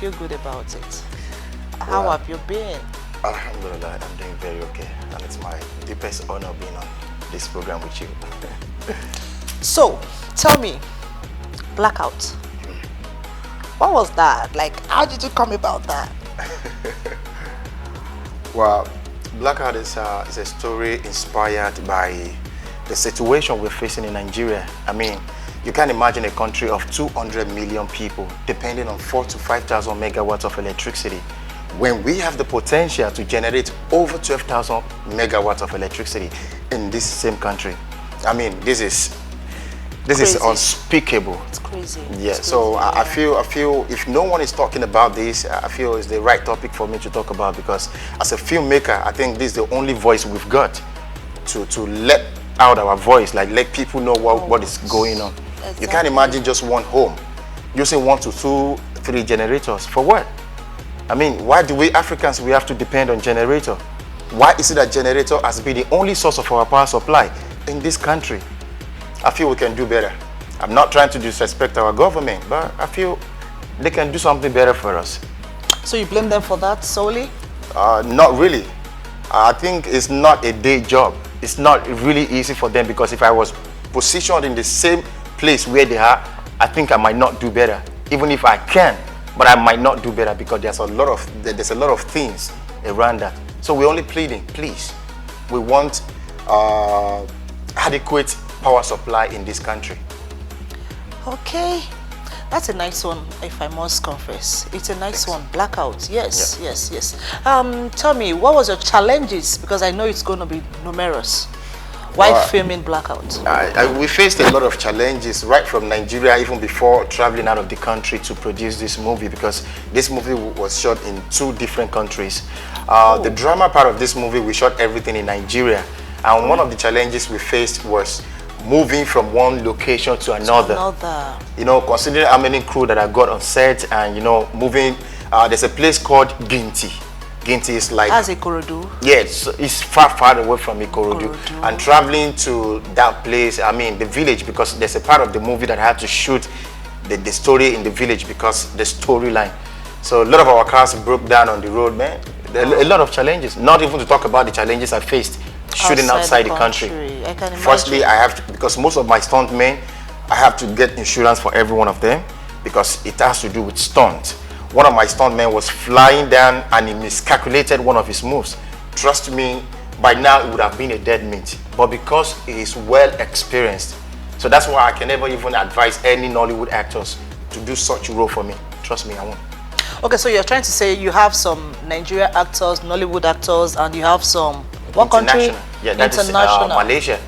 feel good about it. How have you been? Alhamdulillah, I'm doing very okay. And it's my deepest honor being on this program with you. So, tell me, blackout. What was that? Like, how did you come about that? Well, blackout is a story inspired by the situation we're facing in Nigeria. I mean, you can imagine a country of 200 million people depending on 4,000 to 5,000 megawatts of electricity, when we have the potential to generate over 12,000 megawatts of electricity in this same country. I mean, this is unspeakable. It's crazy. Yeah. It's So crazy, I feel if no one is talking about this, I feel it's the right topic for me to talk about, because as a filmmaker, I think this is the only voice we've got to let out our voice, like let people know what is going on. Exactly. You can't imagine just one home using 1 to 2, 3 generators for what? I mean, why do we Africans have to depend on generator? Why is it that generator has been the only source of our power supply in this country? I feel we can do better. I'm not trying to disrespect our government, but I feel they can do something better for us. So you blame them for that solely? Not really. I think it's not a day job. It's not really easy for them, because if I was positioned in the same place where they are, I think I might not do better. Even if I can, but I might not do better, because there's a lot of things around that. So we're only pleading, please. We want adequate power supply in this country. Okay, that's a nice one, if I must confess. It's a nice one. Blackout. Yes, Yeah. yes. Tell me, what was your challenges? Because I know it's going to be numerous. Why filming Blackout? We faced a lot of challenges right from Nigeria, even before traveling out of the country to produce this movie, because this movie was shot in 2 different countries. The drama part of this movie, we shot everything in Nigeria. And one of the challenges we faced was moving from one location to another. You know, considering how many crew that I got on set, and you know, moving, there's a place called Ginti. Ginti is like... That's Ikorodu? Yes, it's far away from Ikorodu. And traveling to that place, I mean, the village, because there's a part of the movie that I had to shoot the story in the village because the storyline. So a lot of our cars broke down on the road, man. A lot of challenges, not even to talk about the challenges I faced shooting outside the country. I can imagine. Firstly, I have to, because most of my stuntmen, I have to get insurance for every one of them, because it has to do with stunt. One of my stuntmen was flying down and he miscalculated one of his moves. Trust me, by now it would have been a dead meat. But because he is well experienced, so that's why I can never even advise any Nollywood actors to do such a role for me. Trust me, I won't. Okay, so you're trying to say you have some Nigeria actors, Nollywood actors, and you have some... What country? Yeah, that is Malaysia.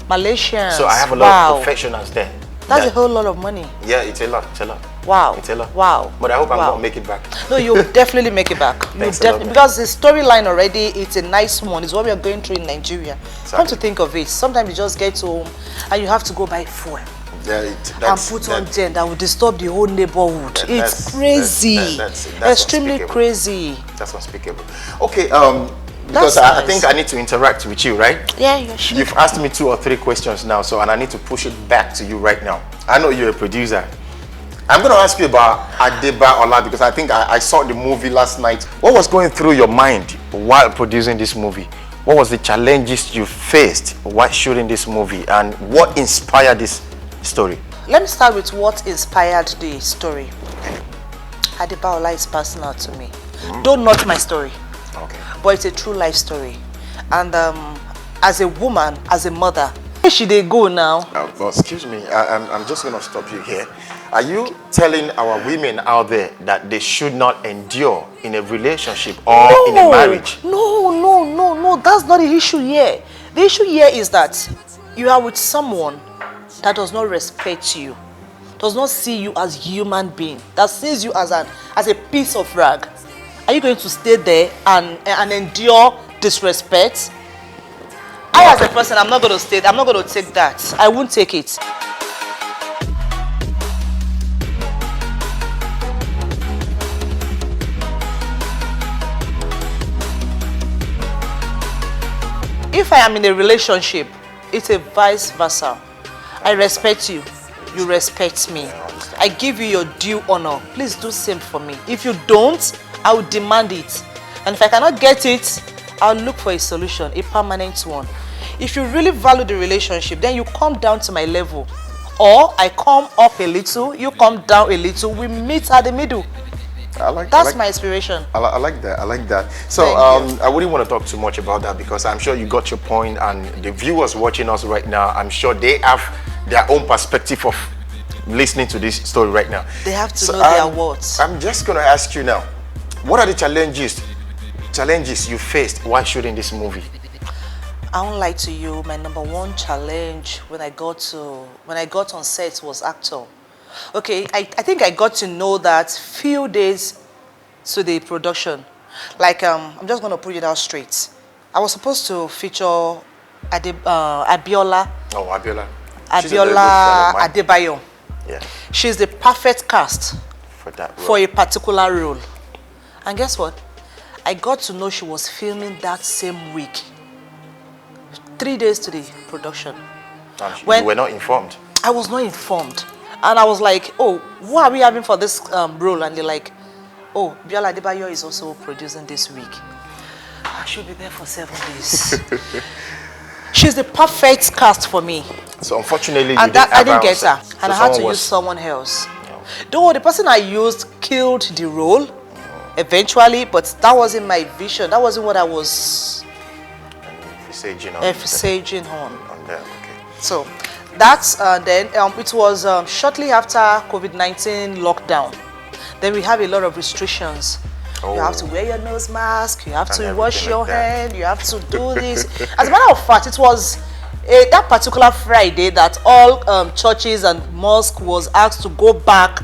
Malaysians. So I have a lot of professionals there. That's a whole lot of money. Yeah, it's a lot. It's a lot. Wow. It's a lot. Wow. But I hope I'm going to make it back. No, you'll definitely make it back. Because the storyline already, it's a nice one. It's what we are going through in Nigeria. Exactly. Come to think of it, sometimes you just get home and you have to go buy fuel. Yeah, and put on gen that will disturb the whole neighborhood. It's crazy. That's extremely crazy. That's unspeakable. Okay, because I think I need to interact with you, right? Yeah, you're sure. You've asked me 2 or 3 questions now, so and I need to push it back to you right now. I know you're a producer. I'm going to ask you about Adebola, because I think I saw the movie last night. What was going through your mind while producing this movie? What was the challenges you faced while shooting this movie, and what inspired this story? Let me start with what inspired the story. Adebola is personal to me. Don't knock my story. Okay. But it's a true life story. And as a woman, as a mother, where should they go now? Well, excuse me, I'm just going to stop you here. Are you telling our women out there that they should not endure in a relationship or in a marriage? No, that's not the issue here. The issue here is that you are with someone that does not respect you, does not see you as a human being, that sees you as a piece of rag. Are you going to stay there and endure disrespect? I, as a person, I'm not going to stay. I'm not going to take that. I won't take it. If I am in a relationship, it's a vice versa. I respect you, you respect me. I give you your due honor. Please do same for me. If you don't, I will demand it. And if I cannot get it, I'll look for a solution, a permanent one. If you really value the relationship, then you come down to my level. Or I come up a little, you come down a little, we meet at the middle. That's my inspiration. I like that. I like that. So I wouldn't want to talk too much about that because I'm sure you got your point, and the viewers watching us right now, I'm sure they have their own perspective of listening to this story right now. They have to know their words. I'm just going to ask you now, what are the challenges you faced while shooting this movie? I won't lie to you, my number one challenge when I got on set was actor. Okay, I think I got to know that few days to the production. Like, I'm just going to put it out straight. I was supposed to feature Adebola. Oh, Abiola. Abiola Adebayo. Yeah. She's the perfect cast for that role. For a particular role. And guess what? I got to know she was filming that same week. 3 days to the production. You were not informed? I was not informed. And I was like, oh, what are we having for this role? And they're like, oh, Biola Adebayo is also producing this week. I should be there for 7 days. She's the perfect cast for me. So unfortunately, I didn't get her. And I had to use someone else. No. Though the person I used killed the role eventually, but that wasn't my vision. That wasn't what I was envisaging on. Okay. So that's then it was shortly after COVID-19 lockdown. Then we have a lot of restrictions. Oh. You have to wear your nose mask, you have to wash your hand, you have to do this. As a matter of fact, it was that particular Friday that all churches and mosques was asked to go back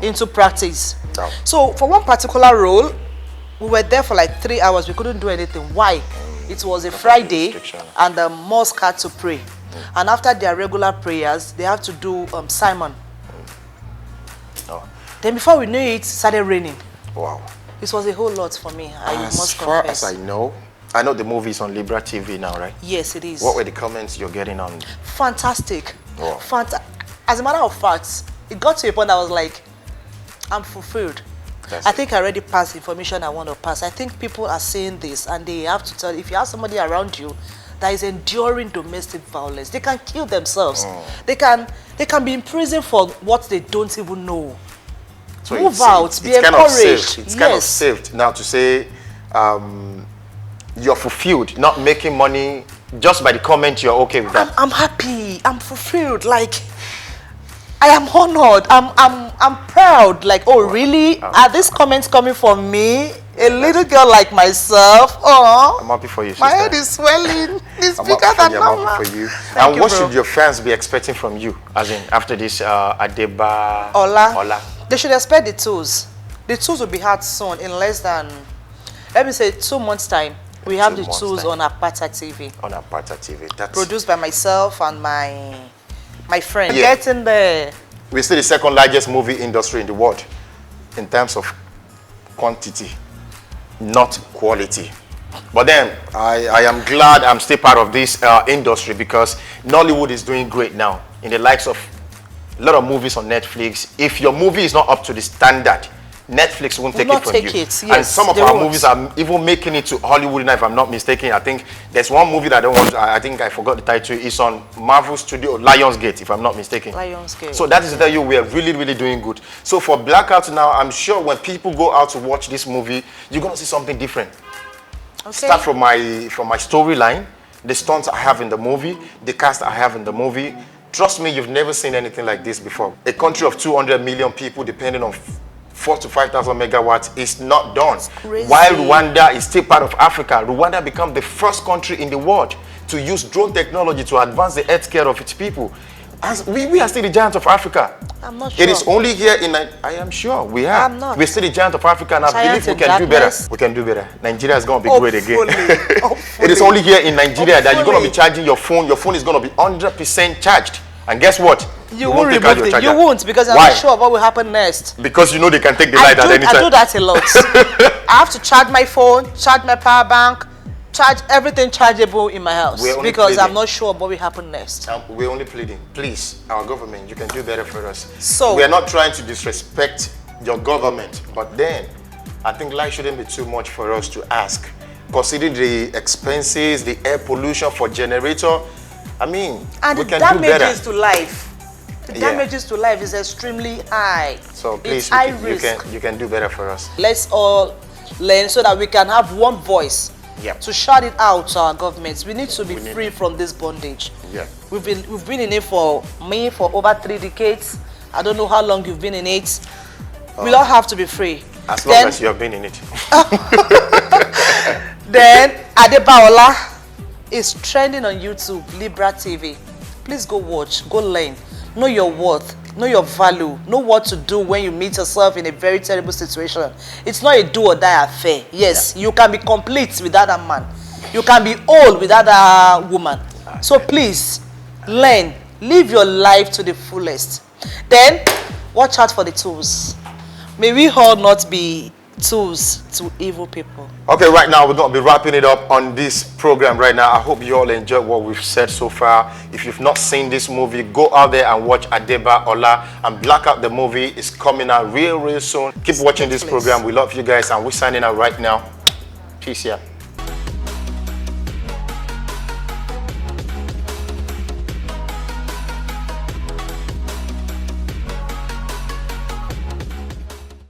into practice. Oh. So for one particular role, we were there for like 3 hours. We couldn't do anything. Why? It was a Friday and the mosque had to pray. And after their regular prayers, they have to do sermon. Oh. Then before we knew it, it started raining. Wow. It was a whole lot for me, I must confess. As far as I know the movie is on Libra TV now, right? Yes, it is. What were the comments you're getting on? Fantastic. Oh. As a matter of fact, it got to a point I was like, I'm fulfilled. I think I already passed the information I want to pass. I think people are saying this and they have to tell, if you have somebody around you that is enduring domestic violence, they can kill themselves. They can be in prison for what they don't even know. So move out, be encouraged. It's kind of saved now to say you're fulfilled, not making money just by the comment. You're okay with that. I'm happy. I'm fulfilled. Like, I am honored. I'm proud. Like, oh, really? Are these comments coming from me? A little girl like myself. Oh, I'm happy for you, sister. My head is swelling. It's bigger than normal. I'm happy for you. And what should your fans be expecting from you? As in, after this Adebola. They should expect the tools. The tools will be out soon in less than, let me say, 2 months' time. We have the tools on Apata TV. On Apata TV. That's produced by myself and my friend. Yeah. Getting there. We're still the second largest movie industry in the world in terms of quantity, not quality. But then I am glad I'm still part of this industry because Nollywood is doing great now in the likes of a lot of movies on Netflix. If your movie is not up to the standard, Netflix won't take it from you. Yes, and some of our movies are even making it to Hollywood now, if I'm not mistaken. I think there's one movie that I don't want, I think I forgot the title. It's on Marvel Studio, Lionsgate, if I'm not mistaken. Lionsgate. So that is to tell you we are really, really doing good. So for Blackout now, I'm sure when people go out to watch this movie, you're going to see something different. Okay. Start from my storyline, the stunts I have in the movie, the cast I have in the movie. Trust me, you've never seen anything like this before. A country of 200 million people depending on 4,000 to 5,000 megawatts is not done. While Rwanda is still part of Africa, Rwanda became the first country in the world to use drone technology to advance the health care of its people. As we are still the giant of Africa. I'm not sure. It is only here in, I am sure we are. I'm not. We're still the giant of Africa and I believe we can do better. We can do better. Nigeria is going to be great again. It is only here in Nigeria that you're going to be charging your phone. Your phone is going to be 100% charged. And guess what? You won't remove it. You won't, because I'm not sure what will happen next. Because you know they can take the light at any time. I do that a lot. I have to charge my phone, charge my power bank, charge everything chargeable in my house We're only because I'm pleading. not sure what will happen next. We're only pleading. Please, our government, you can do better for us. So we are not trying to disrespect your government, but then I think life shouldn't be too much for us to ask. Consider the expenses, the air pollution for generator. I mean, and we the can do better. damages to life. The Yeah. damages to life is extremely high. So please, it's high risk. you can do better for us. Let's all learn so that we can have one voice Yep. to shout it out to our governments. We need to be free from this bondage. Yeah. We've been in it for over 3 decades. I don't know how long you've been in it. We all have to be free. As long as you have been in it. Then Adebola is trending on YouTube, Libra TV. Please go watch, go learn. Know your worth, know your value, know what to do when you meet yourself in a very terrible situation. It's not a do or die affair. Yes, you can be complete without a man. You can be old without a woman. So please, learn. Live your life to the fullest. Then, watch out for the tools. May we all not be tools to evil people. Okay, right now we're going to be wrapping it up on this program right now. I hope you all enjoyed what we've said so far. If you've not seen this movie, go out there and watch Adebola and Blackout. The movie is coming out real soon. Keep watching this program. We love you guys and we're signing out right now. Peace, yeah.